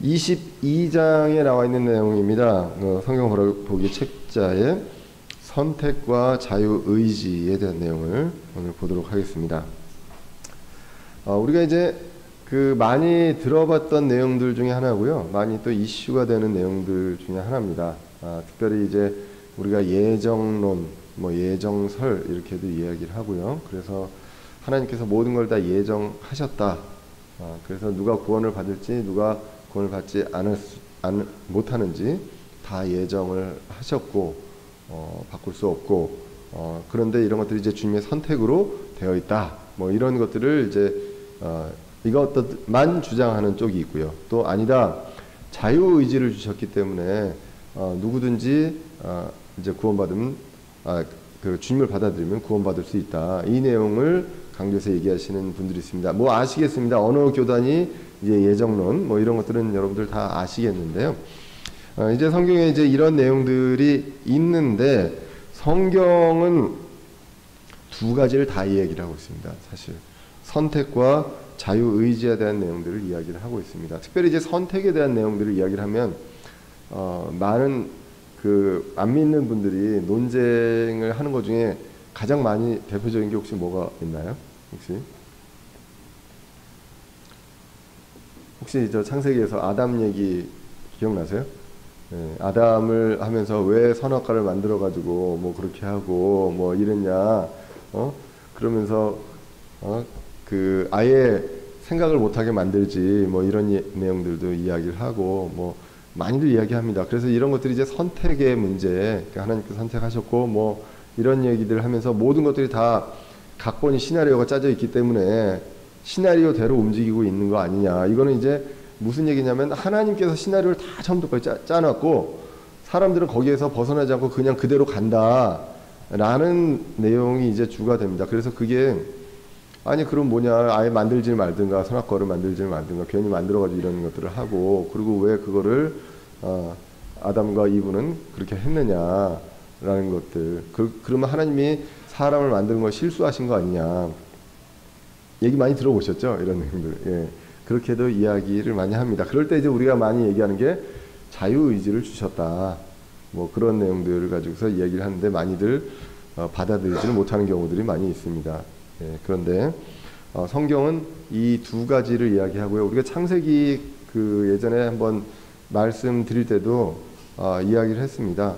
22장에 나와 있는 내용입니다. 성경 보기 책자에 선택과 자유의지에 대한 내용을 오늘 보도록 하겠습니다. 우리가 이제 많이 들어봤던 내용들 중에 하나고요. 많이 또 이슈가 되는 내용들 중에 하나입니다. 특별히 이제 우리가 예정론, 예정설 이렇게도 이야기를 하고요. 그래서 하나님께서 모든 걸 다 예정하셨다. 그래서 누가 구원을 받을지 누가 구원을 받지 못하는지 다 예정을 하셨고 바꿀 수 없고 그런데 이런 것들이 이제 주님의 선택으로 되어 있다. 이런 것들을 이제 이것만 주장하는 쪽이 있고요. 또 아니다. 자유의지를 주셨기 때문에 누구든지 이제 구원받으면 그 주님을 받아들이면 구원받을 수 있다. 이 내용을 강조해서 얘기하시는 분들이 있습니다. 아시겠습니다. 언어 교단이 이제 예정론 이런 것들은 여러분들 다 아시겠는데요. 이제 성경에 이제 이런 내용들이 있는데 성경은 두 가지를 다 이야기를 하고 있습니다. 사실 선택과 자유의지에 대한 내용들을 이야기를 하고 있습니다. 특별히 이제 선택에 대한 내용들을 이야기를 하면 많은 안 믿는 분들이 논쟁을 하는 것 중에 가장 많이 대표적인 게 혹시 뭐가 있나요? 혹시 저 창세기에서 아담 얘기 기억나세요? 네, 아담을 하면서 왜 선악과를 만들어 가지고 그렇게 하고 이랬냐, 그러면서 아예 생각을 못하게 만들지 이런 내용들도 이야기를 하고 많이들 이야기합니다. 그래서 이런 것들이 이제 선택의 문제, 하나님께서 선택하셨고 이런 얘기들을 하면서 모든 것들이 다 각본이 시나리오가 짜져 있기 때문에 시나리오대로 움직이고 있는 거 아니냐. 이거는 이제 무슨 얘기냐면 하나님께서 시나리오를 다 처음부터 짜놨고 사람들은 거기에서 벗어나지 않고 그냥 그대로 간다 라는 내용이 이제 주가 됩니다. 그래서 그게 아니 그럼 뭐냐, 아예 만들지 말든가 선악과를 만들지 말든가 괜히 만들어가지고 이런 것들을 하고 그리고 왜 그거를 아담과 이브는 그렇게 했느냐라는 것들, 그러면 하나님이 사람을 만드는 거 실수하신 거 아니냐 얘기 많이 들어보셨죠? 이런 내용들. 예. 그렇게도 이야기를 많이 합니다. 그럴 때 이제 우리가 많이 얘기하는 게 자유의지를 주셨다. 그런 내용들을 가지고서 이야기를 하는데 많이들 받아들이지를 못하는 경우들이 많이 있습니다. 예. 그런데 성경은 이 두 가지를 이야기하고요. 우리가 창세기 예전에 한번 말씀드릴 때도 이야기를 했습니다.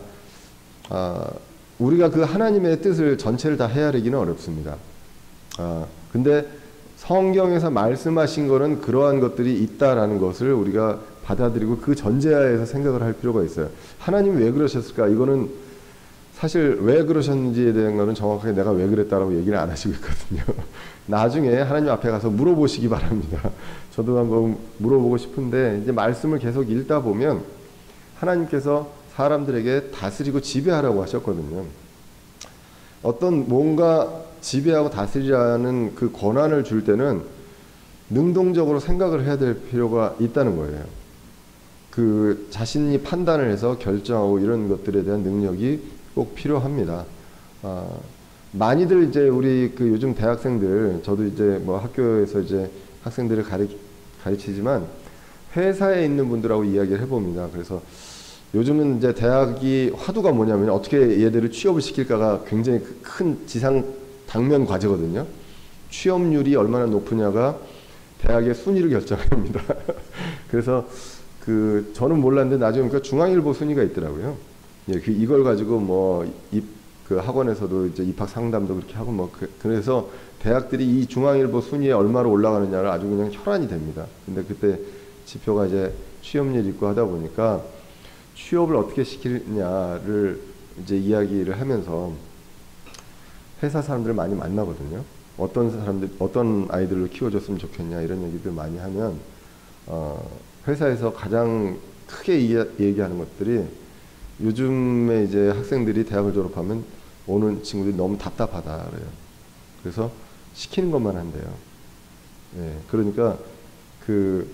우리가 하나님의 뜻을 전체를 다 헤아리기는 어렵습니다. 근데 성경에서 말씀하신 거는 그러한 것들이 있다라는 것을 우리가 받아들이고 그 전제하에서 생각을 할 필요가 있어요. 하나님이 왜 그러셨을까? 이거는 사실 왜 그러셨는지에 대한 거는 정확하게 내가 왜 그랬다라고 얘기를 안 하시고 있거든요. 나중에 하나님 앞에 가서 물어보시기 바랍니다. 저도 한번 물어보고 싶은데 이제 말씀을 계속 읽다 보면 하나님께서 사람들에게 다스리고 지배하라고 하셨거든요. 어떤 뭔가 지배하고 다스리라는 그 권한을 줄 때는 능동적으로 생각을 해야 될 필요가 있다는 거예요. 자신이 판단을 해서 결정하고 이런 것들에 대한 능력이 꼭 필요합니다. 많이들 이제 우리 요즘 대학생들, 저도 이제 학교에서 이제 학생들을 가르치지만 회사에 있는 분들하고 이야기를 해봅니다. 그래서 요즘은 이제 대학이 화두가 뭐냐면 어떻게 얘들을 취업을 시킬까가 굉장히 큰 당면 과제거든요. 취업률이 얼마나 높으냐가 대학의 순위를 결정합니다. 그래서 저는 몰랐는데 나중에 보니까 중앙일보 순위가 있더라고요. 예, 이걸 가지고 학원에서도 이제 입학 상담도 그렇게 하고 그래서 대학들이 이 중앙일보 순위에 얼마로 올라가느냐를 아주 그냥 혈안이 됩니다. 근데 그때 지표가 이제 취업률이 있고 하다 보니까 취업을 어떻게 시키느냐를 이제 이야기를 하면서 회사 사람들을 많이 만나거든요. 어떤 아이들을 키워줬으면 좋겠냐 이런 얘기들 많이 하면 회사에서 가장 크게 얘기하는 것들이 요즘에 이제 학생들이 대학을 졸업하면 오는 친구들이 너무 답답하다 그래요. 그래서 시키는 것만 한대요. 예, 그러니까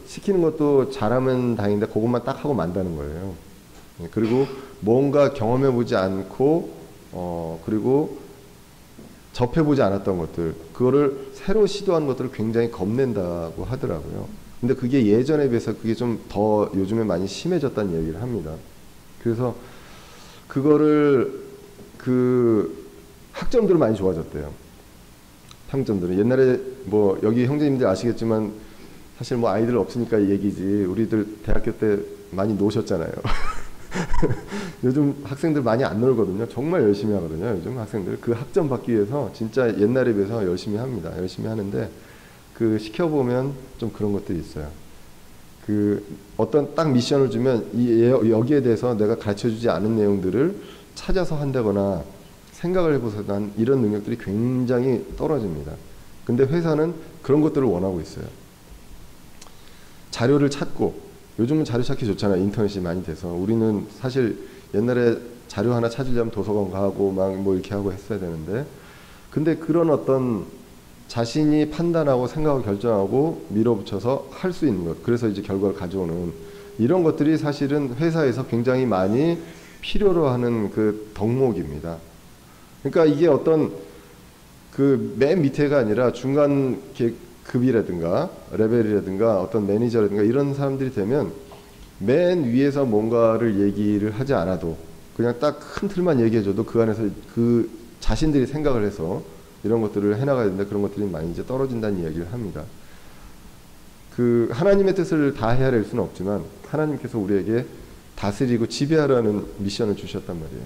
시키는 것도 잘하면 다행인데 그것만 딱 하고 만다는 거예요. 예, 그리고 뭔가 경험해보지 않고 그리고 접해보지 않았던 것들, 그거를 새로 시도하는 것들을 굉장히 겁낸다고 하더라고요. 근데 그게 예전에 비해서 그게 좀 더 요즘에 많이 심해졌다는 얘기를 합니다. 그래서 그거를 그 학점들은 많이 좋아졌대요. 평점들은 옛날에 뭐 여기 형제님들 아시겠지만 사실 뭐 아이들 없으니까 얘기지 우리들 대학교 때 많이 노셨잖아요. 요즘 학생들 많이 안 놀거든요. 정말 열심히 하거든요. 요즘 학생들 그 학점 받기 위해서 진짜 옛날에 비해서 열심히 합니다. 열심히 하는데 그 시켜보면 좀 그런 것들이 있어요. 그 어떤 딱 미션을 주면 여기에 대해서 내가 가르쳐주지 않은 내용들을 찾아서 한다거나 생각을 해보서 난 이런 능력들이 굉장히 떨어집니다. 근데 회사는 그런 것들을 원하고 있어요. 자료를 찾고, 요즘은 자료 찾기 좋잖아요. 인터넷이 많이 돼서. 우리는 사실 옛날에 자료 하나 찾으려면 도서관 가고 막 뭐 이렇게 하고 했어야 되는데, 근데 그런 어떤 자신이 판단하고 생각하고 결정하고 밀어붙여서 할 수 있는 것, 그래서 이제 결과를 가져오는 이런 것들이 사실은 회사에서 굉장히 많이 필요로 하는 그 덕목입니다. 그러니까 이게 어떤 그 맨 밑에가 아니라 중간 급이라든가 레벨이라든가 어떤 매니저라든가 이런 사람들이 되면 맨 위에서 뭔가를 얘기를 하지 않아도 그냥 딱 큰 틀만 얘기해줘도 그 안에서 그 자신들이 생각을 해서 이런 것들을 해나가야 된다. 그런 것들이 많이 이제 떨어진다는 이야기를 합니다. 그 하나님의 뜻을 다 헤아릴 수는 없지만 하나님께서 우리에게 다스리고 지배하라는 미션을 주셨단 말이에요.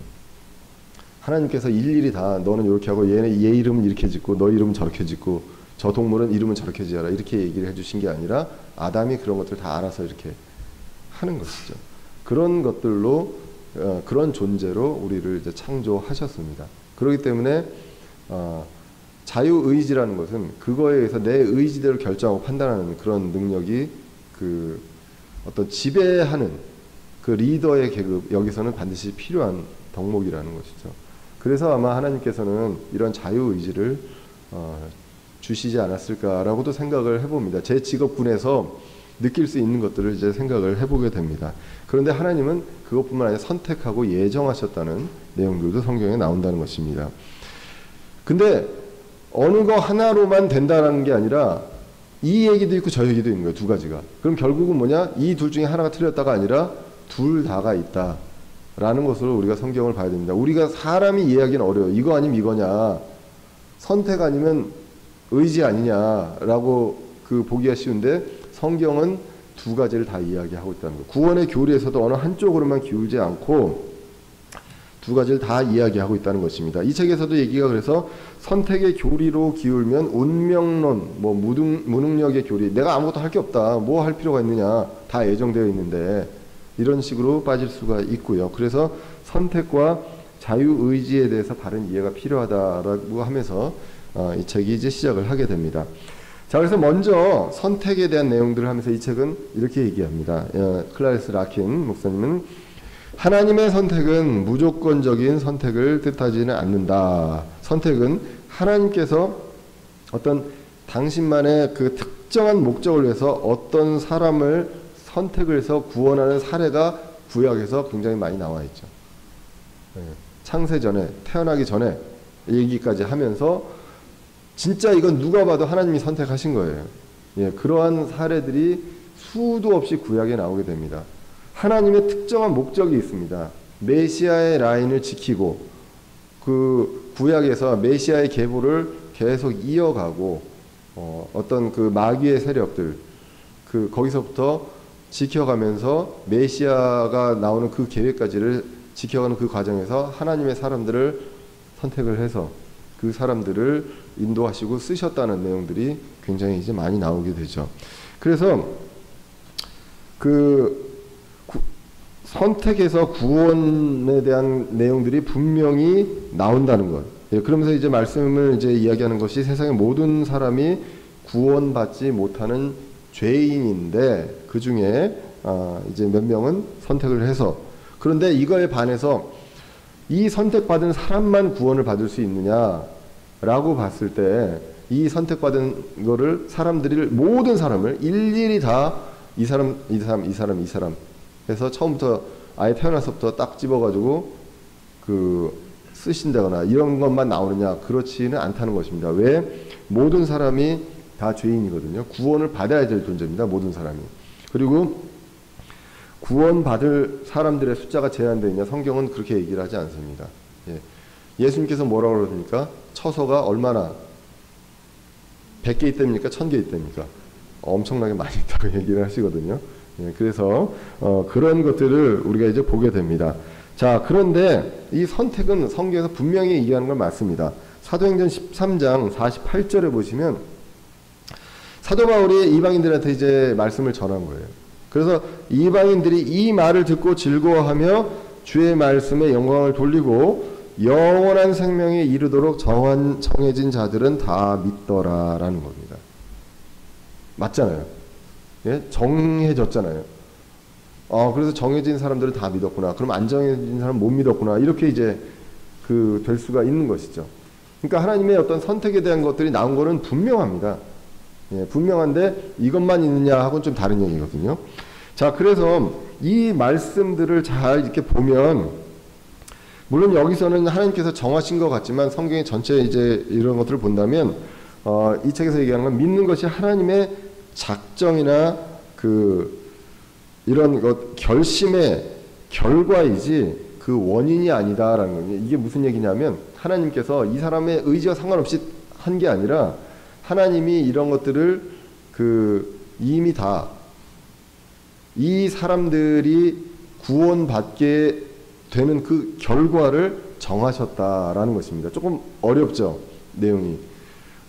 하나님께서 일일이 다 너는 이렇게 하고 얘 이름은 이렇게 짓고 너 이름은 저렇게 짓고 저 동물은 이름은 저렇게 지어라 이렇게 얘기를 해주신 게 아니라 아담이 그런 것들을 다 알아서 이렇게 하는 것이죠. 그런 것들로 그런 존재로 우리를 이제 창조하셨습니다. 그렇기 때문에 자유의지라는 것은 그거에 의해서 내 의지대로 결정하고 판단하는 그런 능력이 그 어떤 지배하는 그 리더의 계급, 여기서는 반드시 필요한 덕목이라는 것이죠. 그래서 아마 하나님께서는 이런 자유의지를 주시지 않았을까라고도 생각을 해봅니다. 제 직업군에서 느낄 수 있는 것들을 이제 생각을 해보게 됩니다. 그런데 하나님은 그것뿐만 아니라 선택하고 예정하셨다는 내용들도 성경에 나온다는 것입니다. 근데 어느 거 하나로만 된다는 게 아니라 이 얘기도 있고 저 얘기도 있는 거예요. 두 가지가. 그럼 결국은 뭐냐? 이 둘 중에 하나가 틀렸다가 아니라 둘 다가 있다 라는 것으로 우리가 성경을 봐야 됩니다. 우리가 사람이 이해하기는 어려워요. 이거 아니면 이거냐, 선택 아니면 의지 아니냐라고 그 보기가 쉬운데 성경은 두 가지를 다 이야기하고 있다는 거예요. 구원의 교리에서도 어느 한쪽으로만 기울지 않고 두 가지를 다 이야기하고 있다는 것입니다. 이 책에서도 얘기가 그래서 선택의 교리로 기울면 운명론, 뭐 무능력의 교리, 내가 아무것도 할 게 없다, 뭐 할 필요가 있느냐, 다 예정되어 있는데 이런 식으로 빠질 수가 있고요. 그래서 선택과 자유의지에 대해서 바른 이해가 필요하다라고 하면서 이 책이 이제 시작을 하게 됩니다. 자, 그래서 먼저 선택에 대한 내용들을 하면서 이 책은 이렇게 얘기합니다. 클라리스 라킨 목사님은 하나님의 선택은 무조건적인 선택을 뜻하지는 않는다. 선택은 하나님께서 어떤 당신만의 그 특정한 목적을 위해서 어떤 사람을 선택을 해서 구원하는 사례가 구약에서 굉장히 많이 나와 있죠. 창세 전에, 태어나기 전에 얘기까지 하면서 진짜 이건 누가 봐도 하나님이 선택하신 거예요. 그러한 사례들이 수도 없이 구약에 나오게 됩니다. 하나님의 특정한 목적이 있습니다. 메시아의 라인을 지키고 그 구약에서 메시아의 계보를 계속 이어가고 어떤 그 마귀의 세력들 그 거기서부터 지켜가면서 메시아가 나오는 그 계획까지를 지켜가는 그 과정에서 하나님의 사람들을 선택을 해서 그 사람들을 인도하시고 쓰셨다는 내용들이 굉장히 이제 많이 나오게 되죠. 그래서 그 선택에서 구원에 대한 내용들이 분명히 나온다는 것. 그러면서 이제 말씀을 이제 이야기하는 것이 세상의 모든 사람이 구원받지 못하는 죄인인데 그 중에 이제 몇 명은 선택을 해서, 그런데 이거에 반해서 이 선택받은 사람만 구원을 받을 수 있느냐라고 봤을 때 이 선택받은 거를 사람들이 모든 사람을 일일이 다 이 사람 해서 처음부터 아예 태어나서부터 딱 집어가지고 그 쓰신다거나 이런 것만 나오느냐, 그렇지는 않다는 것입니다. 왜? 모든 사람이 다 다 죄인이거든요. 구원을 받아야 될 존재입니다. 모든 사람이. 그리고 구원받을 사람들의 숫자가 제한되어 있냐? 성경은 그렇게 얘기를 하지 않습니다. 예. 예수님께서 뭐라고 그러십니까? 처소가 얼마나 100개 있답니까? 1000개 있답니까? 엄청나게 많이 있다고 얘기를 하시거든요. 예, 그래서 그런 것들을 우리가 이제 보게 됩니다. 자, 그런데 이 선택은 성경에서 분명히 얘기하는 건 맞습니다. 사도행전 13장 48절에 보시면 사도 바울이 이방인들한테 이제 말씀을 전한 거예요. 그래서 이방인들이 이 말을 듣고 즐거워하며 주의 말씀에 영광을 돌리고 영원한 생명에 이르도록 정해진 자들은 다 믿더라라는 겁니다. 맞잖아요. 예? 정해졌잖아요. 그래서 정해진 사람들은 다 믿었구나. 그럼 안 정해진 사람은 못 믿었구나. 이렇게 이제 될 수가 있는 것이죠. 그러니까 하나님의 어떤 선택에 대한 것들이 나온 거는 분명합니다. 예, 분명한데 이것만 있느냐 하고는 좀 다른 얘기거든요. 자, 그래서 이 말씀들을 잘 이렇게 보면, 물론 여기서는 하나님께서 정하신 것 같지만 성경의 전체 이제 이런 것들을 본다면 이 책에서 얘기하는 건 믿는 것이 하나님의 작정이나 이런 것 결심의 결과이지 그 원인이 아니다라는 거예요. 이게 무슨 얘기냐면 하나님께서 이 사람의 의지와 상관없이 한 게 아니라 하나님이 이런 것들을 이미 다 이 사람들이 구원받게 되는 그 결과를 정하셨다라는 것입니다. 조금 어렵죠, 내용이.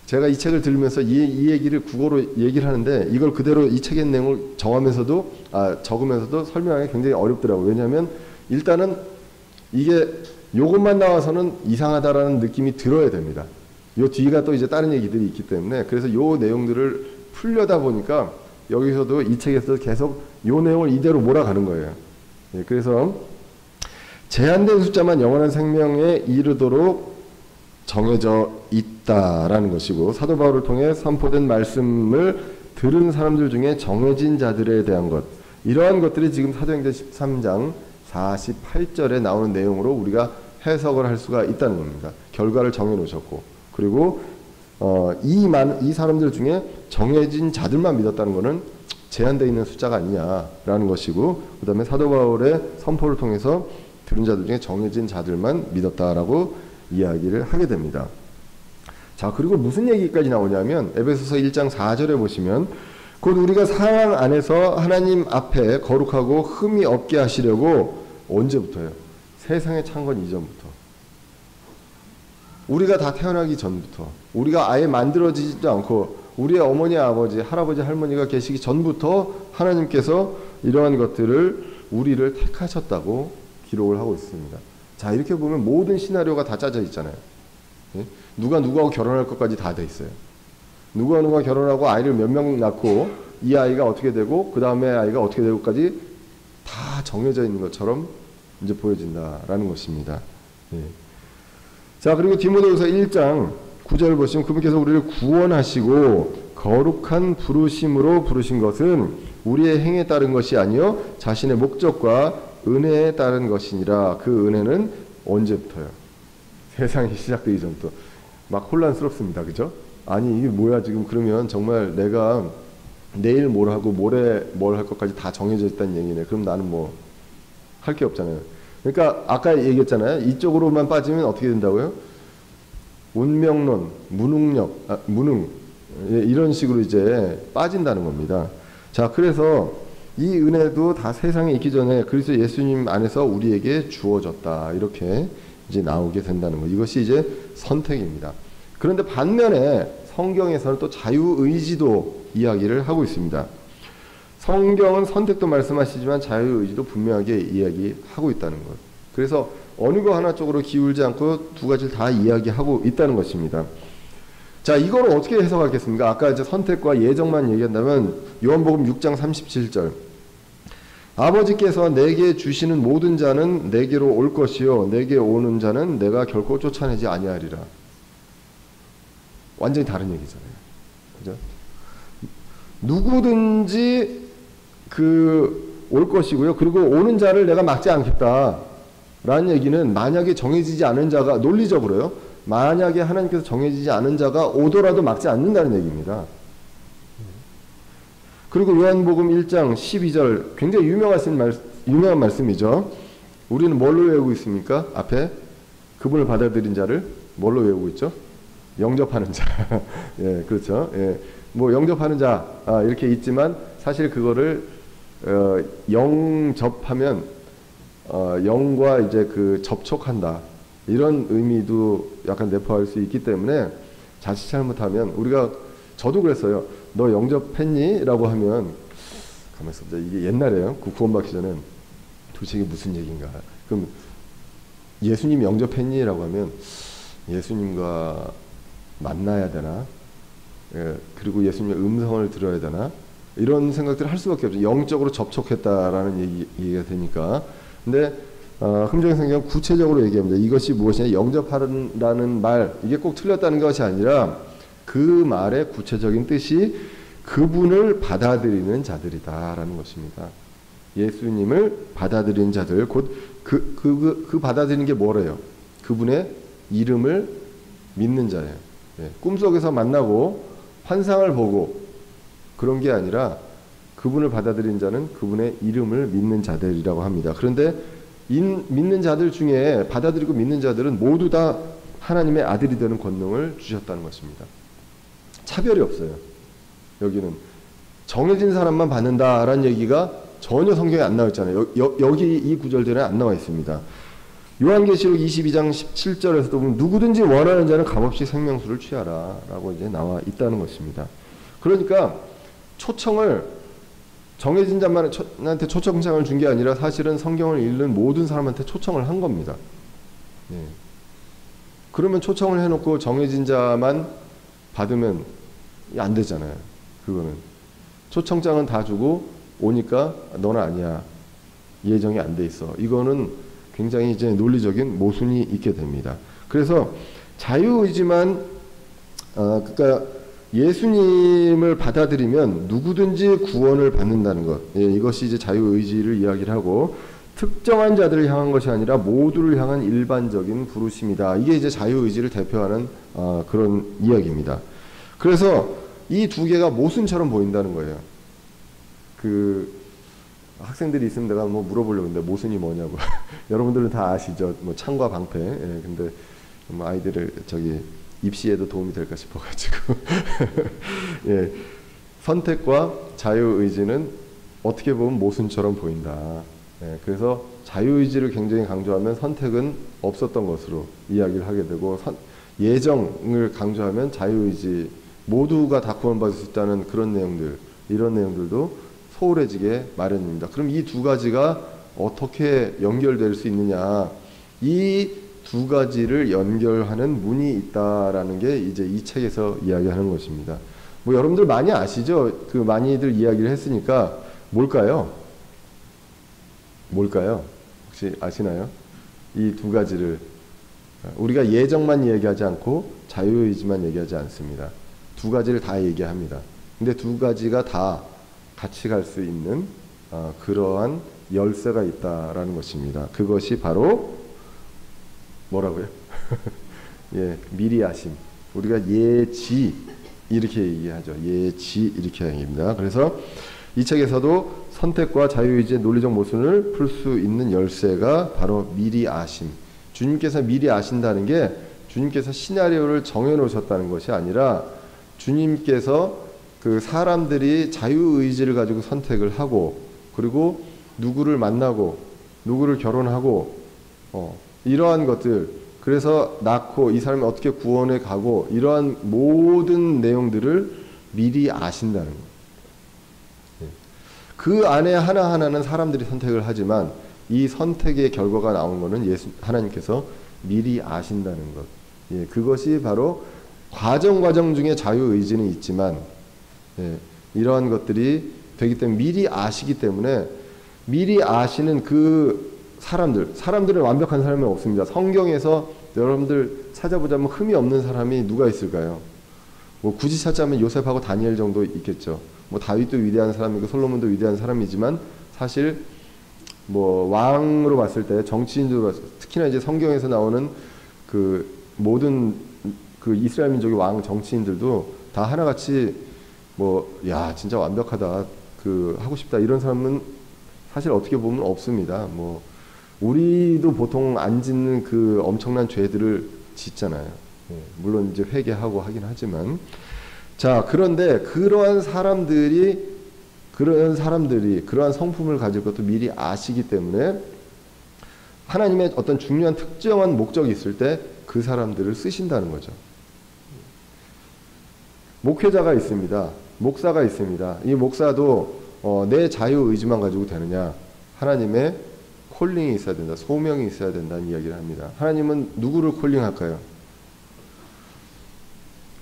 제가 이 책을 들으면서 이 얘기를 국어로 얘기를 하는데 이걸 그대로 이 책의 내용을 적으면서도 설명하기 굉장히 어렵더라고요. 왜냐하면 일단은 이게 요것만 나와서는 이상하다라는 느낌이 들어야 됩니다. 요 뒤가 또 이제 다른 얘기들이 있기 때문에, 그래서 요 내용들을 풀려다 보니까 여기서도 이 책에서 계속 요 내용을 이대로 몰아가는 거예요. 예, 그래서 제한된 숫자만 영원한 생명에 이르도록 정해져 있다라는 것이고, 사도 바울을 통해 선포된 말씀을 들은 사람들 중에 정해진 자들에 대한 것, 이러한 것들이 지금 사도행전 13장 48절에 나오는 내용으로 우리가 해석을 할 수가 있다는 겁니다. 결과를 정해 놓으셨고, 그리고 이 사람들 중에 정해진 자들만 믿었다는 것은 제한되어 있는 숫자가 아니냐라는 것이고, 그 다음에 사도 바울의 선포를 통해서 들은 자들 중에 정해진 자들만 믿었다라고 이야기를 하게 됩니다. 자, 그리고 무슨 얘기까지 나오냐면 에베소서 1장 4절에 보시면 곧 우리가 사랑 안에서 하나님 앞에 거룩하고 흠이 없게 하시려고, 언제부터요? 세상에 찬 건 이전부터, 우리가 다 태어나기 전부터, 우리가 아예 만들어지지도 않고 우리의 어머니, 아버지, 할아버지, 할머니가 계시기 전부터 하나님께서 이러한 것들을 우리를 택하셨다고 기록을 하고 있습니다. 자, 이렇게 보면 모든 시나리오가 다 짜져 있잖아요. 예? 누가 누구하고 결혼할 것까지 다 돼 있어요. 누가 결혼하고 아이를 몇 명 낳고 이 아이가 어떻게 되고 그 다음에 아이가 어떻게 되고까지 다 정해져 있는 것처럼 이제 보여진다라는 것입니다. 예. 자, 그리고 디모데후서 1장 9절을 보시면 그분께서 우리를 구원하시고 거룩한 부르심으로 부르신 것은 우리의 행에 따른 것이 아니요 자신의 목적과 은혜에 따른 것이니라. 그 은혜는 언제부터요? 세상이 시작되기 전부터. 막 혼란스럽습니다. 그죠? 아니 이게 뭐야 지금. 그러면 정말 내가 내일 뭘 하고 모레 뭘 할 것까지 다 정해져 있다는 얘기네. 그럼 나는 뭐 할 게 없잖아요. 그러니까 아까 얘기했잖아요. 이쪽으로만 빠지면 어떻게 된다고요? 운명론, 무능, 이런 식으로 이제 빠진다는 겁니다. 자, 그래서 이 은혜도 다 세상에 있기 전에 그리스도 예수님 안에서 우리에게 주어졌다. 이렇게 이제 나오게 된다는 거. 이것이 이제 선택입니다. 그런데 반면에 성경에서는 또 자유의지도 이야기를 하고 있습니다. 성경은 선택도 말씀하시지만 자유의지도 분명하게 이야기하고 있다는 것. 그래서 어느 거 하나 쪽으로 기울지 않고 두 가지를 다 이야기하고 있다는 것입니다. 자, 이걸 어떻게 해석하겠습니까? 아까 이제 선택과 예정만 얘기한다면 요한복음 6장 37절. 아버지께서 내게 주시는 모든 자는 내게로 올 것이요 내게 오는 자는 내가 결코 쫓아내지 아니하리라. 완전히 다른 얘기잖아요. 그죠? 누구든지 올 것이고요. 그리고 오는 자를 내가 막지 않겠다. 라는 얘기는 만약에 정해지지 않은 자가, 논리적으로요. 만약에 하나님께서 정해지지 않은 자가 오더라도 막지 않는다는 얘기입니다. 그리고 요한복음 1장 12절 굉장히 유명한 말씀이죠. 우리는 뭘로 외우고 있습니까? 앞에 그분을 받아들인 자를 뭘로 외우고 있죠? 영접하는 자. 예, 그렇죠. 예, 뭐 영접하는 자 이렇게 있지만 사실 그거를 영접하면 영과 이제 그 접촉한다 이런 의미도 약간 내포할 수 있기 때문에 자칫 잘못하면 저도 그랬어요. 너 영접했니? 라고 하면 가만있어 보자. 이게 옛날에요. 그 구원받기 전에 도대체 이게 무슨 얘기인가. 그럼 예수님 영접했니? 라고 하면 예수님과 만나야 되나? 예, 그리고 예수님의 음성을 들어야 되나? 이런 생각들을 할 수밖에 없죠. 영적으로 접촉했다라는 얘기가 되니까. 근데 금정의 성경 구체적으로 얘기합니다. 이것이 무엇이냐? 영접하라는 말, 이게 꼭 틀렸다는 것이 아니라 그 말의 구체적인 뜻이 그분을 받아들이는 자들이다라는 것입니다. 예수님을 받아들이는 자들, 곧 그 받아들이는 게 뭐래요? 그분의 이름을 믿는 자예요. 예, 꿈속에서 만나고 환상을 보고 그런 게 아니라 그분을 받아들인 자는 그분의 이름을 믿는 자들이라고 합니다. 그런데 믿는 자들 중에 받아들이고 믿는 자들은 모두 다 하나님의 아들이 되는 권능을 주셨다는 것입니다. 차별이 없어요. 여기는 정해진 사람만 받는다라는 얘기가 전혀 성경에 안 나와 있잖아요. 여기 이 구절들에 안 나와 있습니다. 요한계시록 22장 17절에서도 보면 누구든지 원하는 자는 값없이 생명수를 취하라 라고 이제 나와 있다는 것입니다. 그러니까 초청을 정해진 자만한테 초청장을 준 게 아니라 사실은 성경을 읽는 모든 사람한테 초청을 한 겁니다. 네. 그러면 초청을 해놓고 정해진 자만 받으면 안 되잖아요. 그거는 초청장은 다 주고 오니까 너는 아니야. 예정이 안 돼 있어. 이거는 굉장히 이제 논리적인 모순이 있게 됩니다. 그래서 자유의지만 그러니까 예수님을 받아들이면 누구든지 구원을 받는다는 것. 예, 이것이 이제 자유의지를 이야기를 하고 특정한 자들을 향한 것이 아니라 모두를 향한 일반적인 부르심이다. 이게 이제 자유의지를 대표하는 그런 이야기입니다. 그래서 이 두 개가 모순처럼 보인다는 거예요. 그 학생들이 있으면 내가 뭐 물어보려고 했는데 모순이 뭐냐고. 여러분들은 다 아시죠? 뭐 창과 방패. 예, 근데 뭐 아이들을 입시에도 도움이 될까 싶어가지고 예, 선택과 자유의지는 어떻게 보면 모순처럼 보인다. 예, 그래서 자유의지를 굉장히 강조하면 선택은 없었던 것으로 이야기를 하게 되고 예정을 강조하면 자유의지 모두가 다 구원받을 수 있다는 그런 내용들, 이런 내용들도 소홀해지게 마련입니다. 그럼 이 두 가지가 어떻게 연결될 수 있느냐? 이 두 가지를 연결하는 문이 있다라는 게 이제 이 책에서 이야기하는 것입니다. 뭐 여러분들 많이 아시죠? 그 많이들 이야기를 했으니까 뭘까요? 혹시 아시나요? 이 두 가지를 우리가 예정만 얘기하지 않고 자유의지만 얘기하지 않습니다. 두 가지를 다 얘기합니다. 근데 두 가지가 다 같이 갈 수 있는 그러한 열쇠가 있다라는 것입니다. 그것이 바로 뭐라고요? 예, 미리 아심. 우리가 예지 이렇게 얘기하죠. 예지 이렇게 얘기합니다. 그래서 이 책에서도 선택과 자유의지의 논리적 모순을 풀 수 있는 열쇠가 바로 미리 아심. 주님께서 미리 아신다는 게 주님께서 시나리오를 정해놓으셨다는 것이 아니라 주님께서 그 사람들이 자유의지를 가지고 선택을 하고 그리고 누구를 만나고 누구를 결혼하고 이러한 것들, 그래서 낳고 이 사람이 어떻게 구원에 가고 이러한 모든 내용들을 미리 아신다는 거예요. 그 안에 하나하나는 사람들이 선택을 하지만 이 선택의 결과가 나온 것은 하나님께서 미리 아신다는 것. 예, 그것이 바로 과정 중에 자유의지는 있지만 이러한 것들이 되기 때문에 미리 아시기 때문에 미리 아시는 그 사람들은 완벽한 사람이 없습니다. 성경에서 여러분들 찾아보자면 흠이 없는 사람이 누가 있을까요? 뭐 굳이 찾자면 요셉하고 다니엘 정도 있겠죠. 뭐 다윗도 위대한 사람이고 솔로몬도 위대한 사람이지만 사실 뭐 왕으로 봤을 때 정치인으로 봤을 때 특히나 이제 성경에서 나오는 그 모든 그 이스라엘 민족의 왕 정치인들도 다 하나같이 뭐 야 진짜 완벽하다 하고 싶다 이런 사람은 사실 어떻게 보면 없습니다. 뭐 우리도 보통 안 짓는 그 엄청난 죄들을 짓잖아요. 물론 이제 회개하고 하긴 하지만, 자, 그런데 그러한 사람들이 그러한 성품을 가질 것도 미리 아시기 때문에 하나님의 어떤 중요한 특정한 목적이 있을 때 그 사람들을 쓰신다는 거죠. 목회자가 있습니다. 목사가 있습니다. 이 목사도 내 자유 의지만 가지고 되느냐? 하나님의 콜링이 있어야 된다. 소명이 있어야 된다는 이야기를 합니다. 하나님은 누구를 콜링할까요?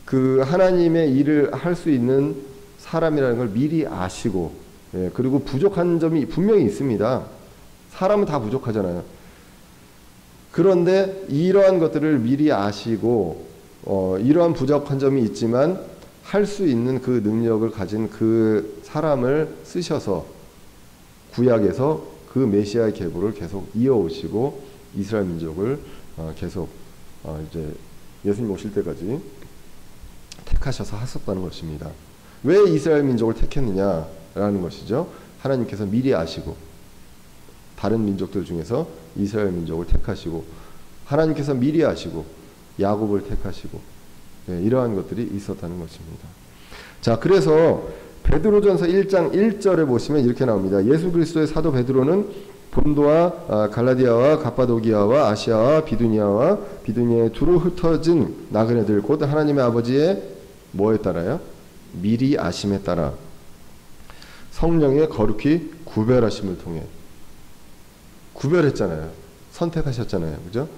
그 하나님의 일을 할 수 있는 사람이라는 걸 미리 아시고, 그리고 부족한 점이 분명히 있습니다. 사람은 다 부족하잖아요. 그런데 이러한 것들을 미리 아시고 이러한 부족한 점이 있지만 할 수 있는 그 능력을 가진 그 사람을 쓰셔서 구약에서 그 메시아의 계보를 계속 이어오시고 이스라엘 민족을 계속 이제 예수님 오실 때까지 택하셔서 하셨다는 것입니다. 왜 이스라엘 민족을 택했느냐라는 것이죠. 하나님께서 미리 아시고 다른 민족들 중에서 이스라엘 민족을 택하시고 하나님께서 미리 아시고 야곱을 택하시고 이러한 것들이 있었다는 것입니다. 자, 그래서 베드로전서 1장 1절에 보시면 이렇게 나옵니다. 예수 그리스도의 사도 베드로는 본도와 갈라디아와 갑바도기아와 아시아와 비두니아의 두루 흩어진 나그네들 곧 하나님의 아버지의 뭐에 따라요? 미리 아심에 따라 성령의 거룩히 구별하심을 통해 구별했잖아요. 선택하셨잖아요. 그죠?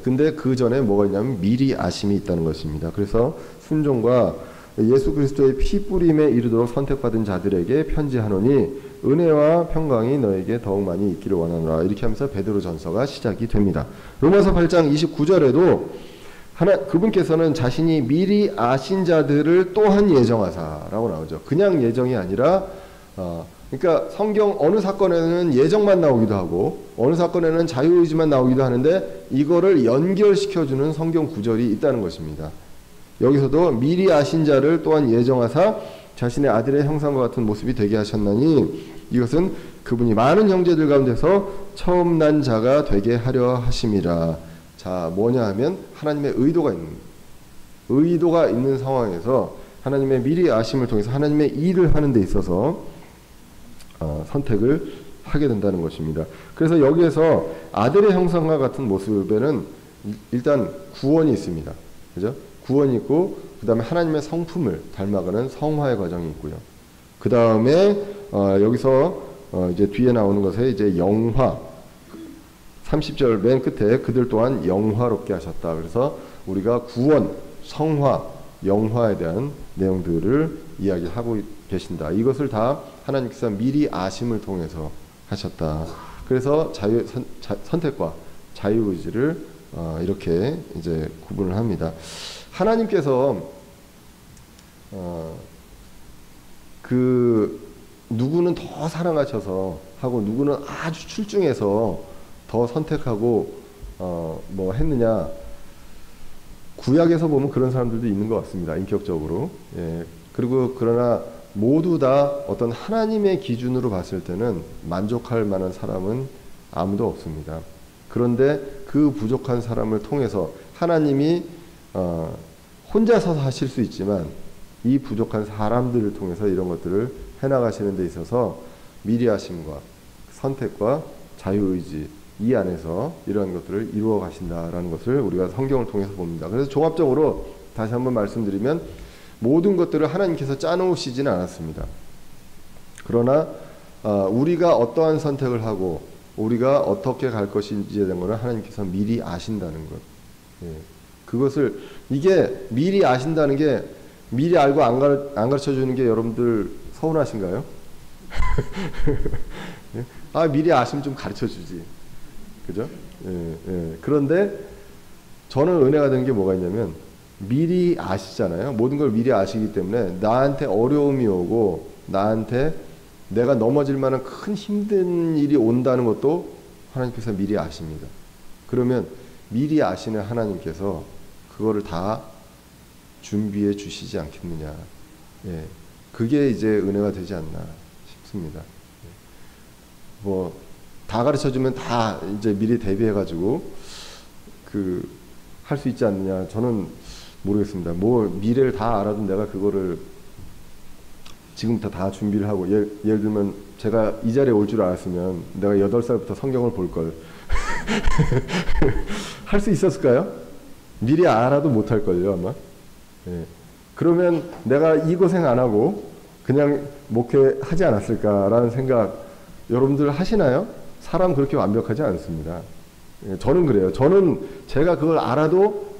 근데 그 전에 뭐가 있냐면 미리 아심이 있다는 것입니다. 그래서 순종과 예수 그리스도의 피 뿌림에 이르도록 선택받은 자들에게 편지하노니 은혜와 평강이 너에게 더욱 많이 있기를 원하노라. 이렇게 하면서 베드로 전서가 시작이 됩니다. 로마서 8장 29절에도 그분께서는 자신이 미리 아신 자들을 또한 예정하사라고 나오죠. 그냥 예정이 아니라 그러니까 성경 어느 사건에는 예정만 나오기도 하고 어느 사건에는 자유의지만 나오기도 하는데 이거를 연결시켜주는 성경 구절이 있다는 것입니다. 여기서도 미리 아신 자를 또한 예정하사 자신의 아들의 형상과 같은 모습이 되게 하셨나니 이것은 그분이 많은 형제들 가운데서 처음 난 자가 되게 하려 하심이라. 자, 뭐냐 하면 하나님의 의도가 있는 상황에서 하나님의 미리 아심을 통해서 하나님의 일을 하는 데 있어서 선택을 하게 된다는 것입니다. 그래서 여기에서 아들의 형상과 같은 모습에는 일단 구원이 있습니다. 그죠? 구원이 있고 그 다음에 하나님의 성품을 닮아가는 성화의 과정이 있고요. 그 다음에 여기서 이제 뒤에 나오는 것에 이제 영화 30절 맨 끝에 그들 또한 영화롭게 하셨다. 그래서 우리가 구원, 성화, 영화에 대한 내용들을 이야기하고 계신다. 이것을 다 하나님께서 미리 아심을 통해서 하셨다. 그래서 선택과 자유의지를 이렇게 이제 구분을 합니다. 하나님께서 그 누구는 더 사랑하셔서 하고 누구는 아주 출중해서 더 선택하고 뭐 했느냐, 구약에서 보면 그런 사람들도 있는 것 같습니다. 인격적으로. 그리고 그러나 모두 다 어떤 하나님의 기준으로 봤을 때는 만족할 만한 사람은 아무도 없습니다. 그런데 그 부족한 사람을 통해서 하나님이 혼자서 하실 수 있지만 이 부족한 사람들을 통해서 이런 것들을 해나가시는 데 있어서 미리하심과 선택과 자유의지 이 안에서 이러한 것들을 이루어 가신다라는 것을 우리가 성경을 통해서 봅니다. 그래서 종합적으로 다시 한번 말씀드리면 모든 것들을 하나님께서 짜놓으시지는 않았습니다. 그러나 우리가 어떠한 선택을 하고 우리가 어떻게 갈 것인지에 대한 것을 하나님께서 미리 아신다는 것. 그것을 이게 미리 아신다는 게 미리 알고 안 가르쳐 주는 게 여러분들 서운하신가요? 미리 아시면 좀 가르쳐 주지. 그죠? 그런데 저는 은혜가 되는 게 뭐가 있냐면 미리 아시잖아요. 모든 걸 미리 아시기 때문에 나한테 어려움이 오고 나한테 내가 넘어질 만한 큰 힘든 일이 온다는 것도 하나님께서 미리 아십니다. 그러면 미리 아시는 하나님께서 그거를 다 준비해 주시지 않겠느냐. 그게 이제 은혜가 되지 않나 없습니다. 뭐 다 가르쳐주면 다 이제 미리 대비해가지고 할 수 있지 않느냐. 저는 모르겠습니다. 뭐 미래를 다 알아도 내가 그거를 지금부터 다 준비를 하고 예를 들면 제가 이 자리에 올 줄 알았으면 내가 8살부터 성경을 볼 걸 할 수 있었을까요? 미리 알아도 못할 걸요 아마. 예. 그러면 내가 이 고생 안 하고 그냥 목회하지 않았을까라는 생각 여러분들 하시나요? 사람 그렇게 완벽하지 않습니다. 예, 저는 그래요. 저는 제가 그걸 알아도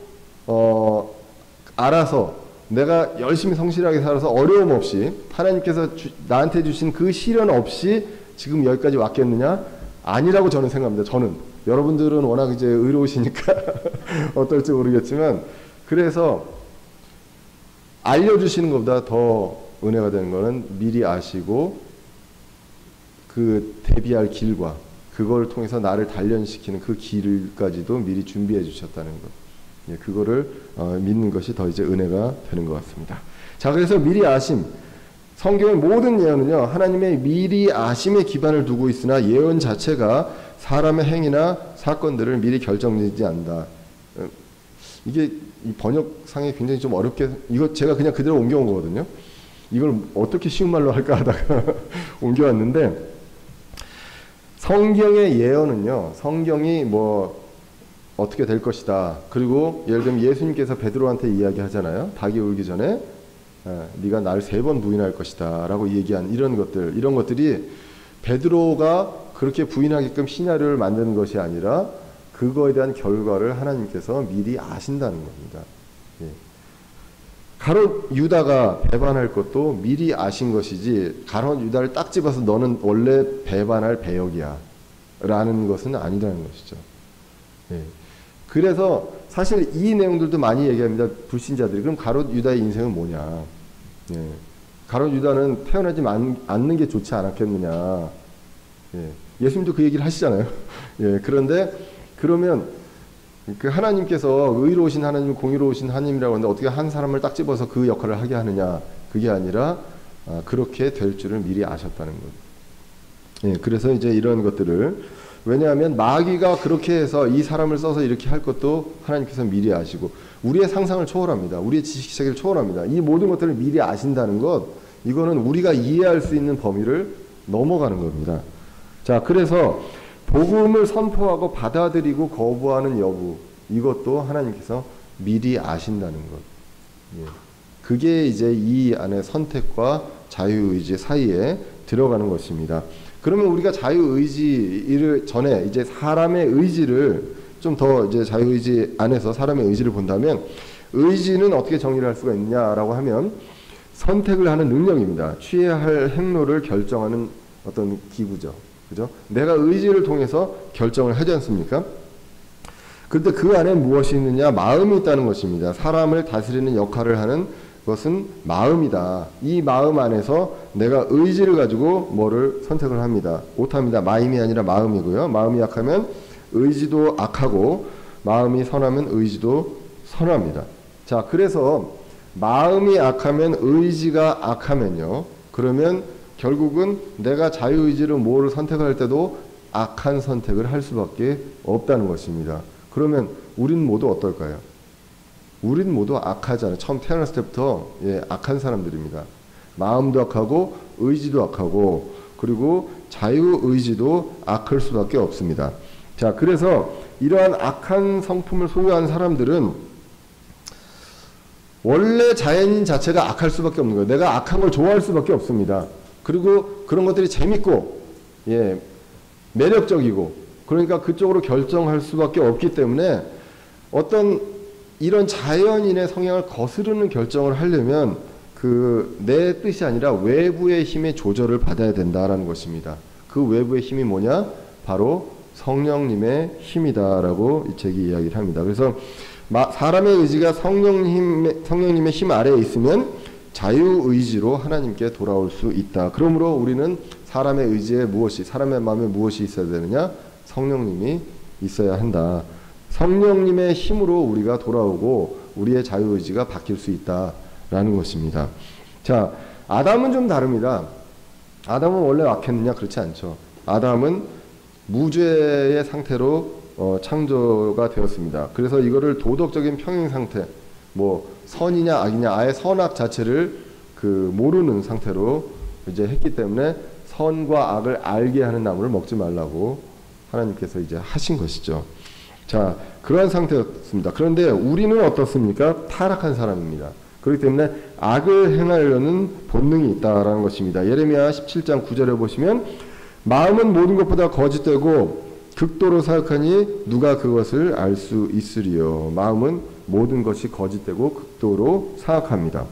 알아서 내가 열심히 성실하게 살아서 어려움 없이 하나님께서 나한테 주신 그 시련 없이 지금 여기까지 왔겠느냐? 아니라고 저는 생각합니다. 저는. 여러분들은 워낙 이제 의로우시니까 어떨지 모르겠지만, 그래서 알려주시는 것보다 더 은혜가 되는 거는 미리 아시고 그 대비할 길과 그걸 통해서 나를 단련시키는 그 길까지도 미리 준비해 주셨다는 것. 예, 그거를 믿는 것이 더 이제 은혜가 되는 것 같습니다. 자, 그래서 미리 아심. 성경의 모든 예언은요, 하나님의 미리 아심에 기반을 두고 있으나 예언 자체가 사람의 행위나 사건들을 미리 결정짓지 않는다. 이게 이 번역상에 굉장히 좀 어렵게, 이거 제가 그냥 그대로 옮겨온 거거든요. 이걸 어떻게 쉬운 말로 할까 하다가 옮겨왔는데, 성경의 예언은요, 성경이 뭐 어떻게 될 것이다. 그리고 예를 들면 예수님께서 베드로한테 이야기하잖아요. 닭이 울기 전에 네가 나를 3번 부인할 것이다 라고 얘기한 이런 것들이 베드로가 그렇게 부인하게끔 시나리오를 만드는 것이 아니라 그거에 대한 결과를 하나님께서 미리 아신다는 겁니다. 예. 가롯 유다가 배반할 것도 미리 아신 것이지, 가롯 유다를 딱 집어서 너는 원래 배반할 배역이야 라는 것은 아니라는 것이죠. 예. 그래서 사실 이 내용들도 많이 얘기합니다. 불신자들이. 그럼 가롯 유다의 인생은 뭐냐. 예. 가롯 유다는 태어나지 않는 게 좋지 않았겠느냐. 예. 예수님도 그 얘기를 하시잖아요. 예. 그런데 그러면 그 하나님께서 의로우신 하나님, 공의로우신 하나님이라고 하는데 어떻게 한 사람을 딱 집어서 그 역할을 하게 하느냐. 그게 아니라 그렇게 될 줄을 미리 아셨다는 것. 예. 그래서 이제 이런 것들을, 왜냐하면 마귀가 그렇게 해서 이 사람을 써서 이렇게 할 것도 하나님께서 미리 아시고, 우리의 상상을 초월합니다. 우리의 지식 세계를 초월합니다. 이 모든 것들을 미리 아신다는 것, 이거는 우리가 이해할 수 있는 범위를 넘어가는 겁니다. 자, 그래서 복음을 선포하고 받아들이고 거부하는 여부, 이것도 하나님께서 미리 아신다는 것. 예. 그게 이제 이 안에 선택과 자유의지 사이에 들어가는 것입니다. 그러면 우리가 자유의지를 전에 이제 사람의 의지를 좀 더 이제 자유의지 안에서 사람의 의지를 본다면, 의지는 어떻게 정의를 할 수가 있냐라고 하면 선택을 하는 능력입니다. 취해야 할 행로를 결정하는 어떤 기구죠. 그죠? 내가 의지를 통해서 결정을 하지 않습니까? 그런데 그 안에 무엇이 있느냐? 마음이 있다는 것입니다. 사람을 다스리는 역할을 하는 것은 마음이다. 이 마음 안에서 내가 의지를 가지고 뭐를 선택을 합니다. 오타입니다. 마임이 아니라 마음이고요. 마음이 약하면 의지도 악하고, 마음이 선하면 의지도 선합니다. 자, 그래서 마음이 악하면 의지가 악하면요, 그러면 결국은 내가 자유의지로 뭐를 선택할 때도 악한 선택을 할 수밖에 없다는 것입니다. 그러면 우린 모두 어떨까요? 우린 모두 악하잖아요. 처음 태어났을 때부터 악한 사람들입니다. 마음도 악하고 의지도 악하고, 그리고 자유의지도 악할 수밖에 없습니다. 자, 그래서 이러한 악한 성품을 소유한 사람들은 원래 자연 자체가 악할 수밖에 없는 거예요. 내가 악한 걸 좋아할 수밖에 없습니다. 그리고 그런 것들이 재밌고, 매력적이고, 그러니까 그쪽으로 결정할 수밖에 없기 때문에 어떤 이런 자연인의 성향을 거스르는 결정을 하려면 내 뜻이 아니라 외부의 힘의 조절을 받아야 된다라는 것입니다. 그 외부의 힘이 뭐냐? 바로 성령님의 힘이다라고 이 책이 이야기를 합니다. 그래서 사람의 의지가 성령님의 힘 아래에 있으면 자유의지로 하나님께 돌아올 수 있다. 그러므로 우리는 사람의 의지에 사람의 마음에 무엇이 있어야 되느냐? 성령님이 있어야 한다. 성령님의 힘으로 우리가 돌아오고 우리의 자유의지가 바뀔 수 있다라는 것입니다. 자, 아담은 좀 다릅니다. 아담은 원래 악했느냐? 그렇지 않죠. 아담은 무죄의 상태로 창조가 되었습니다. 그래서 이거를 도덕적인 평행 상태, 뭐 선이냐 악이냐 아예 선악 자체를 모르는 상태로 이제 했기 때문에 선과 악을 알게 하는 나무를 먹지 말라고 하나님께서 이제 하신 것이죠. 자, 그러한 상태였습니다. 그런데 우리는 어떻습니까? 타락한 사람입니다. 그렇기 때문에 악을 행하려는 본능이 있다라는 것입니다. 예레미야 17장 9절에 보시면 마음은 모든 것보다 거짓되고 극도로 사역하니 누가 그것을 알 수 있으리요. 마음은 모든 것이 거짓되고 극도로 사악합니다.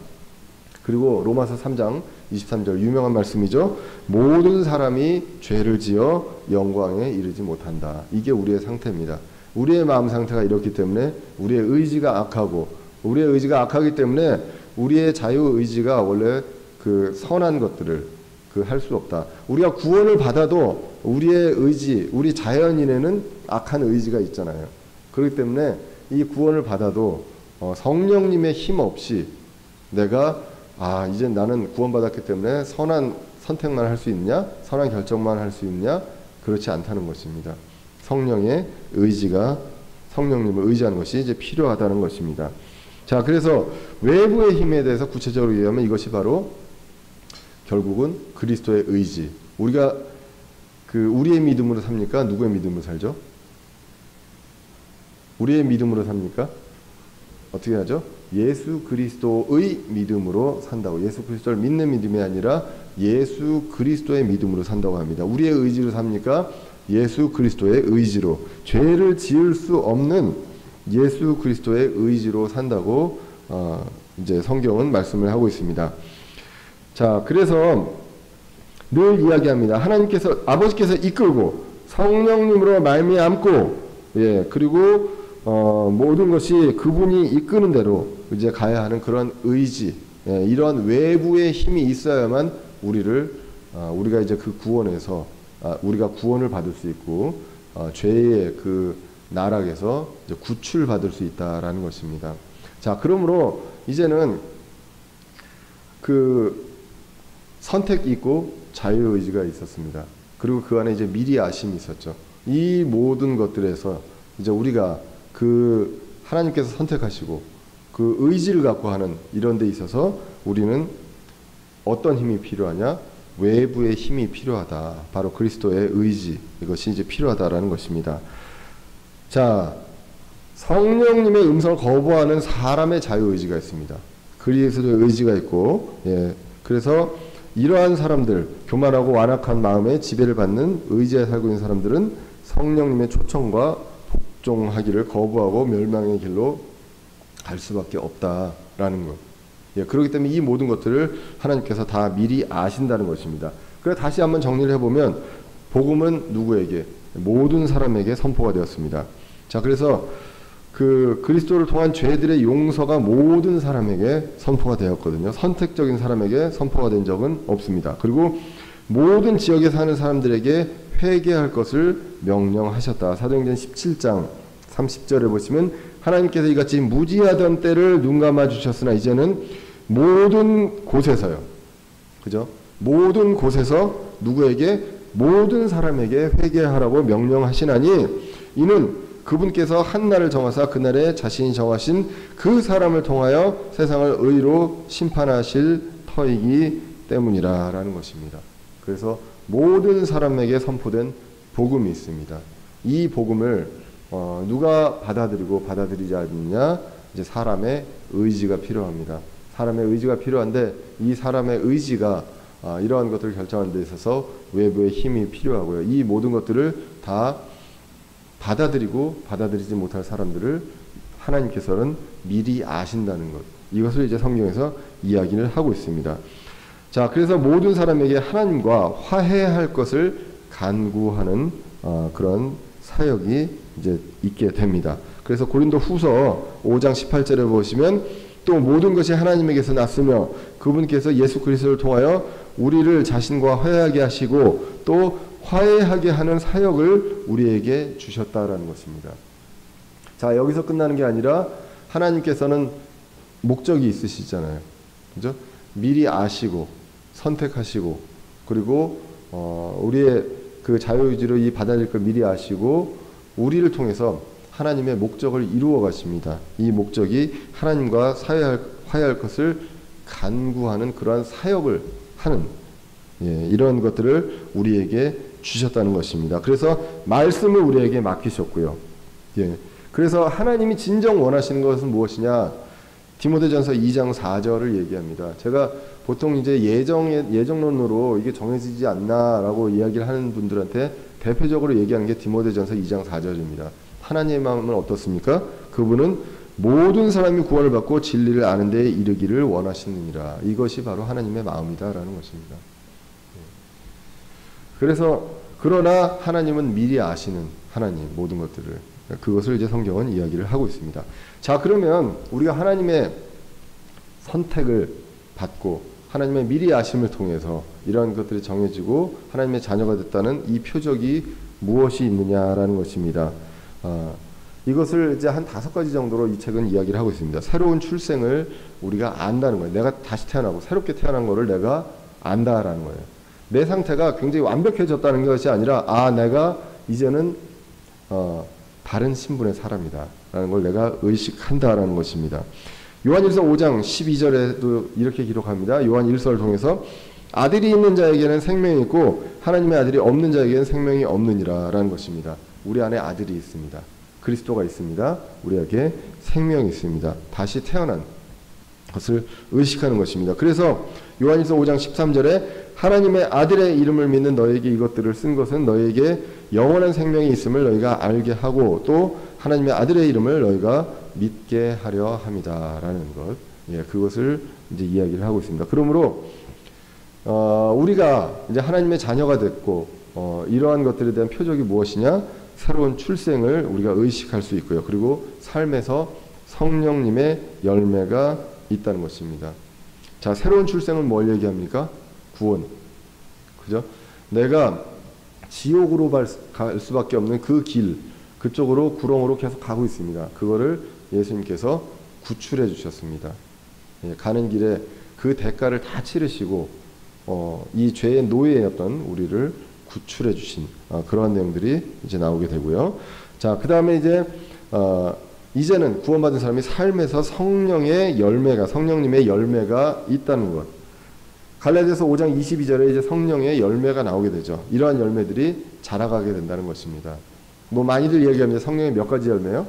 그리고 로마서 3장 23절 유명한 말씀이죠. 모든 사람이 죄를 지어 영광에 이르지 못한다. 이게 우리의 상태입니다. 우리의 마음 상태가 이렇기 때문에 우리의 의지가 악하고, 우리의 의지가 악하기 때문에 우리의 자유의지가 원래 선한 것들을 할 수 없다. 우리가 구원을 받아도 우리의 의지, 우리 자연인에는 악한 의지가 있잖아요. 그렇기 때문에 이 구원을 받아도 성령님의 힘 없이 내가 이제 나는 구원받았기 때문에 선한 선택만 할 수 있냐? 선한 결정만 할 수 있냐? 그렇지 않다는 것입니다. 성령의 의지가, 성령님을 의지하는 것이 이제 필요하다는 것입니다. 자, 그래서 외부의 힘에 대해서 구체적으로 얘기하면 이것이 바로 결국은 그리스도의 의지. 우리가 우리의 믿음으로 삽니까? 누구의 믿음으로 살죠? 우리의 믿음으로 삽니까? 어떻게 하죠? 예수 그리스도의 믿음으로 산다고. 예수 그리스도를 믿는 믿음이 아니라 예수 그리스도의 믿음으로 산다고 합니다. 우리의 의지로 삽니까? 예수 그리스도의 의지로. 죄를 지을 수 없는 예수 그리스도의 의지로 산다고 이제 성경은 말씀을 하고 있습니다. 자, 그래서 늘 이야기합니다. 하나님께서, 아버지께서 이끌고 성령님으로 말미암고, 그리고 모든 것이 그분이 이끄는 대로 이제 가야 하는 그런 의지, 이런 외부의 힘이 있어야만 우리가 이제 그 구원에서 우리가 구원을 받을 수 있고 죄의 나락에서 이제 구출받을 수 있다라는 것입니다. 자, 그러므로 이제는 선택이 있고 자유의지가 있었습니다. 그리고 그 안에 이제 미리 아심이 있었죠. 이 모든 것들에서 이제 우리가 하나님께서 선택하시고 그 의지를 갖고 하는 이런 데 있어서 우리는 어떤 힘이 필요하냐? 외부의 힘이 필요하다. 바로 그리스도의 의지, 이것이 이제 필요하다라는 것입니다. 자, 성령님의 음성을 거부하는 사람의 자유의지가 있습니다. 그리스도의 의지가 있고, 그래서 이러한 사람들, 교만하고 완악한 마음에 지배를 받는 의지에 살고 있는 사람들은 성령님의 초청과 복종하기를 거부하고 멸망의 길로 갈 수밖에 없다라는 것. 그렇기 때문에 이 모든 것들을 하나님께서 다 미리 아신다는 것입니다. 그래서 다시 한번 정리를 해보면 복음은 누구에게? 모든 사람에게 선포가 되었습니다. 자, 그래서 그리스도를 통한 죄들의 용서가 모든 사람에게 선포가 되었거든요. 선택적인 사람에게 선포가 된 적은 없습니다. 그리고 모든 지역에 사는 사람들에게 회개할 것을 명령하셨다. 사도행전 17장 30절에 보시면 하나님께서 이같이 무지하던 때를 눈감아 주셨으나 이제는 모든 곳에서요. 그죠? 모든 곳에서 누구에게? 모든 사람에게 회개하라고 명령하시나니 이는 그분께서 한 날을 정하사 그날에 자신이 정하신 그 사람을 통하여 세상을 의로 심판하실 터이기 때문이라 라는 것입니다. 그래서 모든 사람에게 선포된 복음이 있습니다. 이 복음을 누가 받아들이고 받아들이지 않느냐? 이제 사람의 의지가 필요합니다. 사람의 의지가 필요한데 이 사람의 의지가 이러한 것들을 결정하는 데 있어서 외부의 힘이 필요하고요. 이 모든 것들을 다 받아들이고 받아들이지 못할 사람들을 하나님께서는 미리 아신다는 것. 이것을 이제 성경에서 이야기를 하고 있습니다. 자, 그래서 모든 사람에게 하나님과 화해할 것을 간구하는 그런 사역이 이제 있게 됩니다. 그래서 고린도 후서 5장 18절에 보시면 또 모든 것이 하나님에게서 났으며 그분께서 예수 그리스도를 통하여 우리를 자신과 화해하게 하시고 또 화해하게 하는 사역을 우리에게 주셨다라는 것입니다. 자, 여기서 끝나는 게 아니라 하나님께서는 목적이 있으시잖아요. 그죠? 미리 아시고 선택하시고 그리고 우리의 그 자유의지로 이 받아들일 걸 미리 아시고 우리를 통해서 하나님의 목적을 이루어 가십니다. 이 목적이 하나님과 화해할 것을 간구하는 그러한 사역을 하는 이런 것들을 우리에게 주셨다는 것입니다. 그래서 말씀을 우리에게 맡기셨고요. 그래서 하나님이 진정 원하시는 것은 무엇이냐? 디모데전서 2장 4절을 얘기합니다. 제가 보통 이제 예정론으로 이게 정해지지 않나라고 이야기를 하는 분들한테 대표적으로 얘기하는 게 디모데전서 2장 4절입니다. 하나님의 마음은 어떻습니까? 그분은 모든 사람이 구원을 받고 진리를 아는 데에 이르기를 원하시느니라. 이것이 바로 하나님의 마음이다라는 것입니다. 그래서 그러나 하나님은 미리 아시는 하나님 모든 것들을 그것을 이제 성경은 이야기를 하고 있습니다. 자, 그러면 우리가 하나님의 선택을 받고 하나님의 미리 아심을 통해서 이러한 것들이 정해지고 하나님의 자녀가 됐다는 이 표적이 무엇이 있느냐라는 것입니다. 이것을 이제 한 5가지 정도로 이 책은 이야기를 하고 있습니다. 새로운 출생을 우리가 안다는 거예요. 내가 다시 태어나고 새롭게 태어난 것을 내가 안다라는 거예요. 내 상태가 굉장히 완벽해졌다는 것이 아니라 내가 이제는 다른 신분의 사람이다 라는 걸 내가 의식한다라는 것입니다. 요한일서 5장 12절에도 이렇게 기록합니다. 요한 1서를 통해서 아들이 있는 자에게는 생명이 있고 하나님의 아들이 없는 자에게는 생명이 없느니라 라는 것입니다. 우리 안에 아들이 있습니다. 그리스도가 있습니다. 우리에게 생명이 있습니다. 다시 태어난 것을 의식하는 것입니다. 그래서 요한일서 5장 13절에 하나님의 아들의 이름을 믿는 너에게 이것들을 쓴 것은 너에게 영원한 생명이 있음을 너희가 알게 하고 또 하나님의 아들의 이름을 너희가 믿게 하려 함이다라는 것. 그것을 이제 이야기를 하고 있습니다. 그러므로 우리가 이제 하나님의 자녀가 됐고 이러한 것들에 대한 표적이 무엇이냐? 새로운 출생을 우리가 의식할 수 있고요. 그리고 삶에서 성령님의 열매가 있다는 것입니다. 자, 새로운 출생은 뭘 얘기합니까? 구원. 그죠? 내가 지옥으로 갈 수밖에 없는 그 길, 그쪽으로 구렁으로 계속 가고 있습니다. 그거를 예수님께서 구출해 주셨습니다. 가는 길에 그 대가를 다 치르시고 이 죄의 노예였던 우리를 구출해 주신 그러한 내용들이 이제 나오게 되고요. 자, 그 다음에 이제는 구원받은 사람이 삶에서 성령님의 열매가 있다는 것. 갈라디아서 5장 22절에 이제 성령의 열매가 나오게 되죠. 이러한 열매들이 자라가게 된다는 것입니다. 뭐 많이들 얘기합니다. 성령의 몇 가지 열매요?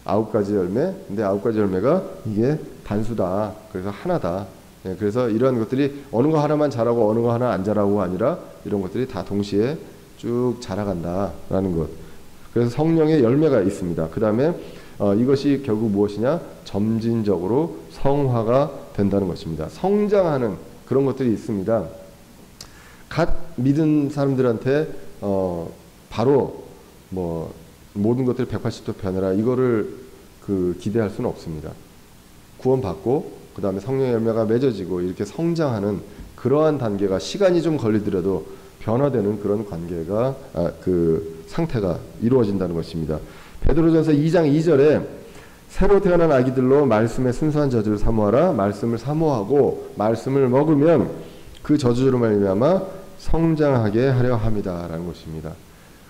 9가지 열매. 근데 9가지 열매가 이게 단수다. 그래서 하나다. 그래서 이러한 것들이 어느 거 하나만 자라고 어느 거 하나 안 자라고가 아니라 이런 것들이 다 동시에 쭉 자라간다라는 것. 그래서 성령의 열매가 있습니다. 그 다음에 이것이 결국 무엇이냐? 점진적으로 성화가 된다는 것입니다. 성장하는 그런 것들이 있습니다. 갓 믿은 사람들한테 바로 뭐 모든 것들을 180도 변해라 이거를 기대할 수는 없습니다. 구원받고 그 다음에 성령의 열매가 맺어지고 이렇게 성장하는 그러한 단계가 시간이 좀 걸리더라도 변화되는 그런 관계가 그 상태가 이루어진다는 것입니다. 베드로전서 2장 2절에 새로 태어난 아기들로 말씀의 순수한 저주를 사모하라. 말씀을 사모하고 말씀을 먹으면 그 저주로 말미암아 성장하게 하려 함이다라는 것입니다.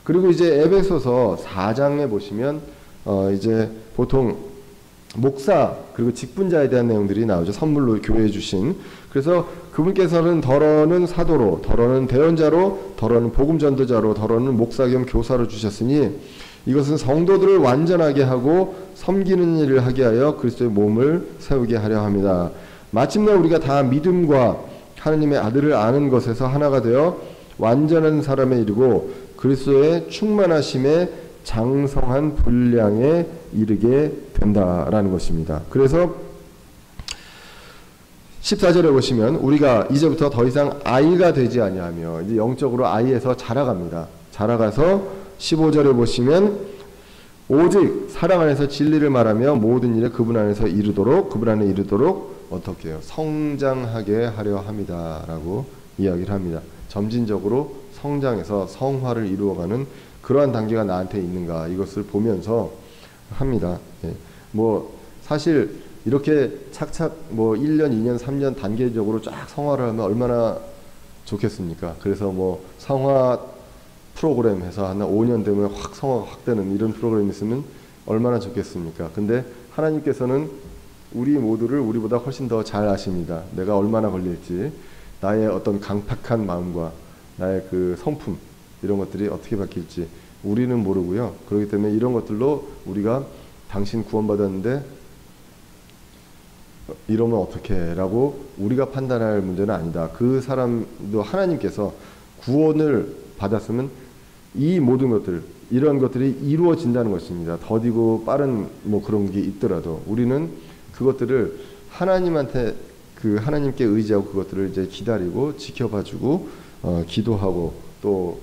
그리고 이제 에베소서 4장에 보시면 이제 보통 목사 그리고 직분자에 대한 내용들이 나오죠. 선물로 교회에 주신. 그래서 그분께서는 더러는 사도로, 더러는 대언자로, 더러는 복음 전도자로, 더러는 목사 겸 교사로 주셨으니 이것은 성도들을 완전하게 하고 섬기는 일을 하게 하여 그리스도의 몸을 세우게 하려 합니다. 마침내 우리가 다 믿음과 하나님의 아들을 아는 것에서 하나가 되어 완전한 사람에 이르고 그리스도의 충만하심에 장성한 분량에 이르게 된다라는 것입니다. 그래서 14절에 보시면 우리가 이제부터 더 이상 아이가 되지 아니하며 이제 영적으로 아이에서 자라갑니다. 자라가서 15절에 보시면 오직 사랑 안에서 진리를 말하며 모든 일에 그분 안에 이르도록 어떻게 해요? 성장하게 하려 합니다라고 이야기를 합니다. 점진적으로 성장해서 성화를 이루어가는 그러한 단계가 나한테 있는가 이것을 보면서 합니다. 뭐 사실 이렇게 착착 뭐 1년, 2년, 3년 단계적으로 쫙 성화를 하면 얼마나 좋겠습니까? 그래서 뭐 성화 프로그램 해서 한 5년 되면 확 성화가 확 되는 이런 프로그램이 있으면 얼마나 좋겠습니까? 근데 하나님께서는 우리 모두를 우리보다 훨씬 더 잘 아십니다. 내가 얼마나 걸릴지, 나의 어떤 강팍한 마음과 나의 그 성품 이런 것들이 어떻게 바뀔지 우리는 모르고요. 그렇기 때문에 이런 것들로 우리가 당신 구원받았는데 이러면 어떡해 라고 우리가 판단할 문제는 아니다. 그 사람도 하나님께서 구원을 받았으면 이 모든 것들, 이런 것들이 이루어진다는 것입니다. 더디고 빠른 뭐 그런 게 있더라도 우리는 그것들을 하나님한테 하나님께 의지하고 그것들을 이제 기다리고 지켜봐주고 기도하고 또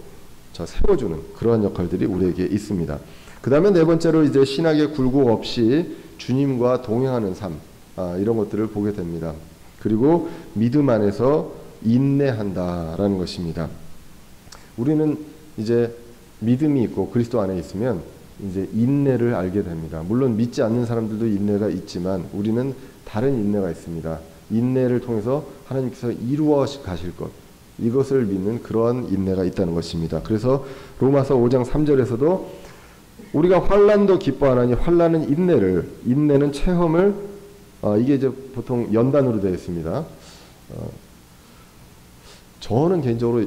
세워주는 그러한 역할들이 우리에게 있습니다. 그 다음에 네 번째로 이제 신학의 굴곡 없이 주님과 동행하는 삶, 이런 것들을 보게 됩니다. 그리고 믿음 안에서 인내한다라는 것입니다. 우리는 이제 믿음이 있고 그리스도 안에 있으면 이제 인내를 알게 됩니다. 물론 믿지 않는 사람들도 인내가 있지만 우리는 다른 인내가 있습니다. 인내를 통해서 하나님께서 이루어 가실 것, 이것을 믿는 그러한 인내가 있다는 것입니다. 그래서 로마서 5장 3절에서도 우리가 환난도 기뻐하나니 환난은 인내는 체험을, 이게 이제 보통 연단으로 되어 있습니다. 저는 개인적으로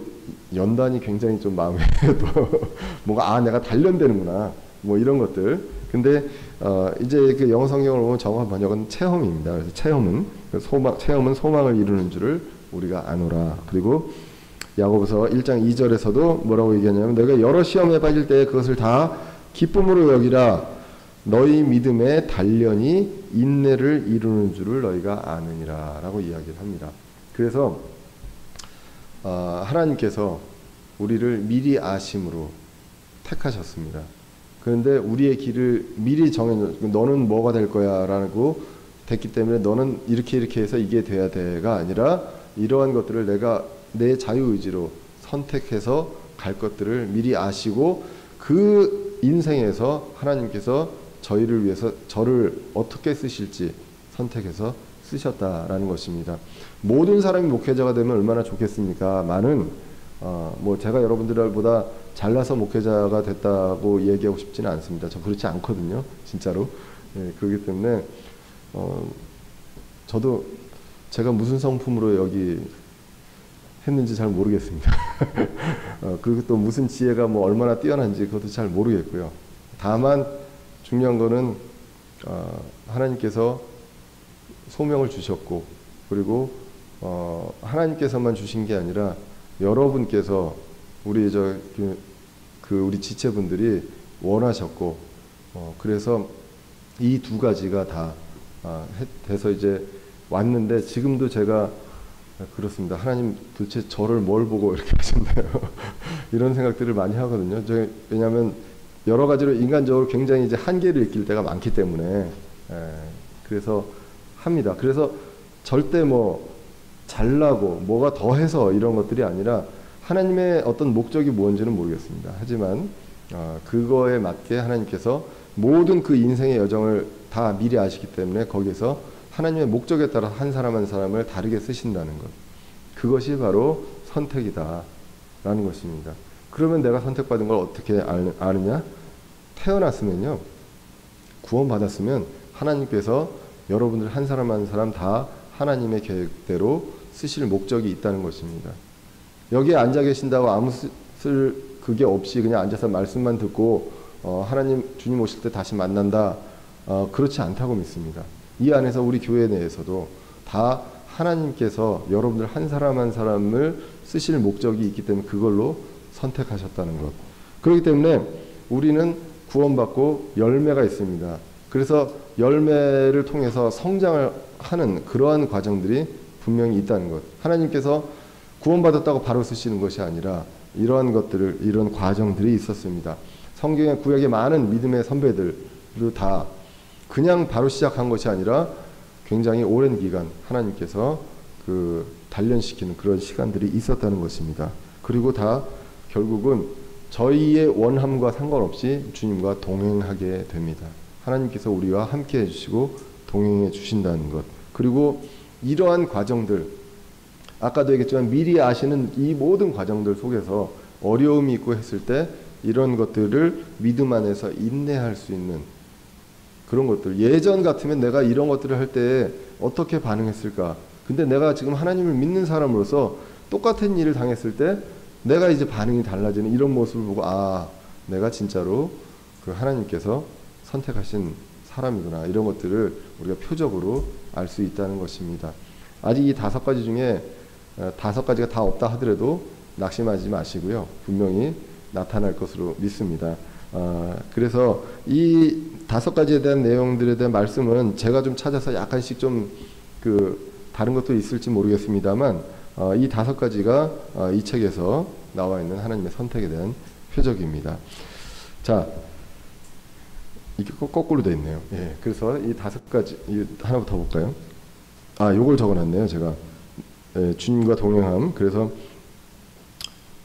연단이 굉장히 좀 마음에 또 뭔가 내가 단련되는구나 뭐 이런 것들. 근데 이제 그 영어 성경을 보면 정확한 번역은 체험입니다. 그래서 체험은 소망을 이루는 줄을 우리가 아노라. 그리고 야고보서 1장 2절에서도 뭐라고 얘기하냐면 내가 여러 시험에 빠질 때 그것을 다 기쁨으로 여기라. 너희 믿음의 단련이 인내를 이루는 줄을 너희가 아느니라 라고 이야기를 합니다. 그래서 하나님께서 우리를 미리 아심으로 택하셨습니다. 그런데 우리의 길을 미리 정해놓고 너는 뭐가 될 거야 라고 됐기 때문에 너는 이렇게 해서 이게 돼야 돼가 아니라 이러한 것들을 내가 내 자유의지로 선택해서 갈 것들을 미리 아시고 그 인생에서 하나님께서 저희를 위해서 저를 어떻게 쓰실지 선택해서 쓰셨다라는 것입니다. 모든 사람이 목회자가 되면 얼마나 좋겠습니까? 뭐 제가 여러분들보다 잘나서 목회자가 됐다고 얘기하고 싶지는 않습니다. 저 그렇지 않거든요, 진짜로. 그렇기 때문에 저도 제가 무슨 성품으로 여기 했는지 잘 모르겠습니다. 그리고 또 무슨 지혜가 뭐 얼마나 뛰어난지 그것도 잘 모르겠고요. 다만 중요한 거는 하나님께서 소명을 주셨고 그리고 하나님께서만 주신 게 아니라 여러분께서 우리 우리 지체분들이 원하셨고 그래서 이 두 가지가 다 돼서 이제 왔는데 지금도 제가 그렇습니다. 하나님 도대체 저를 뭘 보고 이렇게 하셨나요? 이런 생각들을 많이 하거든요. 왜냐하면 여러 가지로 인간적으로 굉장히 이제 한계를 느낄 때가 많기 때문에 그래서 합니다. 그래서 절대 뭐 잘나고 뭐가 더해서 이런 것들이 아니라 하나님의 어떤 목적이 뭔지는 모르겠습니다. 하지만 그거에 맞게 하나님께서 모든 그 인생의 여정을 다 미리 아시기 때문에 거기서 하나님의 목적에 따라 한 사람 한 사람을 다르게 쓰신다는 것, 그것이 바로 선택이다 라는 것입니다. 그러면 내가 선택받은 걸 어떻게 아느냐? 태어났으면요, 구원받았으면 하나님께서 여러분들 한 사람 한 사람 다 하나님의 계획대로 쓰실 목적이 있다는 것입니다. 여기에 앉아 계신다고 아무 그게 없이 그냥 앉아서 말씀만 듣고 하나님 주님 오실 때 다시 만난다, 그렇지 않다고 믿습니다. 이 안에서 우리 교회 내에서도 다 하나님께서 여러분들 한 사람 한 사람을 쓰실 목적이 있기 때문에 그걸로 선택하셨다는 것. 그렇기 때문에 우리는 구원받고 열매가 있습니다. 그래서 열매를 통해서 성장을 하는 그러한 과정들이 분명히 있다는 것. 하나님께서 구원받았다고 바로 쓰시는 것이 아니라 이러한 것들을, 이런 과정들이 있었습니다. 성경의 구약의 많은 믿음의 선배들도 다 그냥 바로 시작한 것이 아니라 굉장히 오랜 기간 하나님께서 단련시키는 그런 시간들이 있었다는 것입니다. 그리고 다 결국은 저희의 원함과 상관없이 주님과 동행하게 됩니다. 하나님께서 우리와 함께 해주시고 동행해 주신다는 것. 그리고 이러한 과정들, 아까도 얘기했지만 미리 아시는 이 모든 과정들 속에서 어려움이 있고 했을 때 이런 것들을 믿음 안에서 인내할 수 있는 그런 것들. 예전 같으면 내가 이런 것들을 할 때 어떻게 반응했을까? 근데 내가 지금 하나님을 믿는 사람으로서 똑같은 일을 당했을 때 내가 이제 반응이 달라지는 이런 모습을 보고 아, 내가 진짜로 그 하나님께서 선택하신 사람이구나. 이런 것들을 우리가 표적으로 알 수 있다는 것입니다. 아직 이 5가지 중에 5가지가 다 없다 하더라도 낙심하지 마시고요. 분명히 나타날 것으로 믿습니다. 그래서 이 5가지에 대한 내용들에 대한 말씀은 제가 좀 찾아서 약간씩 좀 다른 것도 있을지 모르겠습니다만 이 5가지가 이 책에서 나와 있는 하나님의 선택에 대한 표적입니다. 자, 이게 거꾸로 되어 있네요. 예, 그래서 이 5가지 하나부터 볼까요? 요걸 적어놨네요. 제가 주님과 동행함. 그래서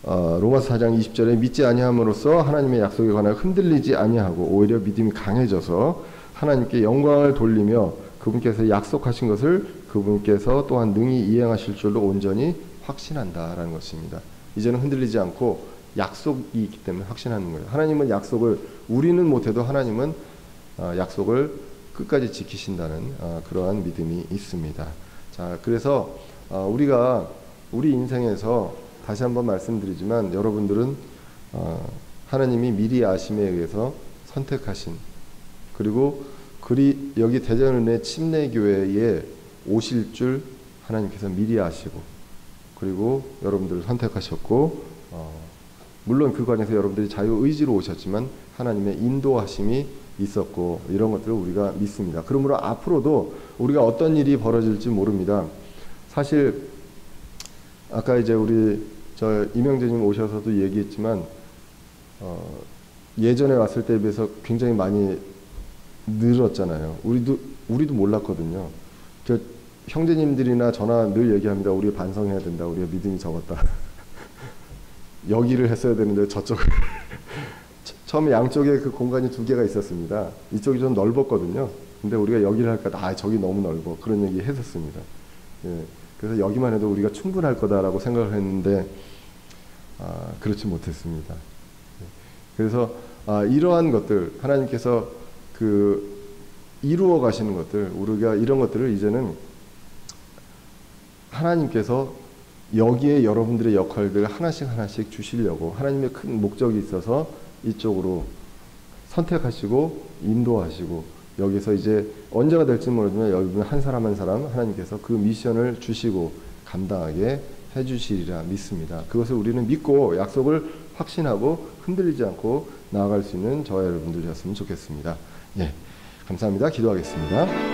로마서 4장 20절에 믿지 아니함으로써 하나님의 약속에 관하여 흔들리지 아니하고 오히려 믿음이 강해져서 하나님께 영광을 돌리며 그분께서 약속하신 것을 그분께서 또한 능히 이행하실 줄로 온전히 확신한다라는 것입니다. 이제는 흔들리지 않고 약속이 있기 때문에 확신하는 거예요. 하나님은 약속을 우리는 못해도 하나님은 약속을 끝까지 지키신다는 그러한 믿음이 있습니다. 자, 그래서 우리가 우리 인생에서 다시 한번 말씀드리지만 여러분들은 하나님이 미리 아심에 의해서 선택하신 그리고 여기 대전은혜 침례교회에 오실 줄 하나님께서 미리 아시고 그리고 여러분들을 선택하셨고 물론 그 과정에서 여러분들이 자유의지로 오셨지만 하나님의 인도하심이 있었고 이런 것들을 우리가 믿습니다. 그러므로 앞으로도 우리가 어떤 일이 벌어질지 모릅니다. 사실 아까 이제 우리 이명재님 오셔서도 얘기했지만 예전에 왔을 때에 비해서 굉장히 많이 늘었잖아요. 우리도 몰랐거든요. 형제님들이나 저나 늘 얘기합니다. 우리가 반성해야 된다. 우리가 믿음이 적었다. 여기를 했어야 되는데 저쪽을 처음에 양쪽에 그 공간이 2개가 있었습니다. 이쪽이 좀 넓었거든요. 근데 우리가 여기를 할까? 저기 너무 넓어. 그런 얘기 했었습니다. 예. 그래서 여기만 해도 우리가 충분할 거다라고 생각을 했는데 그렇지 못했습니다. 그래서 이러한 것들 하나님께서 이루어 가시는 것들 우리가 이런 것들을 이제는 하나님께서 여기에 여러분들의 역할들을 하나씩 주시려고 하나님의 큰 목적이 있어서 이쪽으로 선택하시고 인도하시고 여기서 이제 언제가 될지 모르지만 여러분 한 사람 한 사람 하나님께서 그 미션을 주시고 감당하게 해주시리라 믿습니다. 그것을 우리는 믿고 약속을 확신하고 흔들리지 않고 나아갈 수 있는 저와 여러분들이었으면 좋겠습니다. 예, 감사합니다. 기도하겠습니다.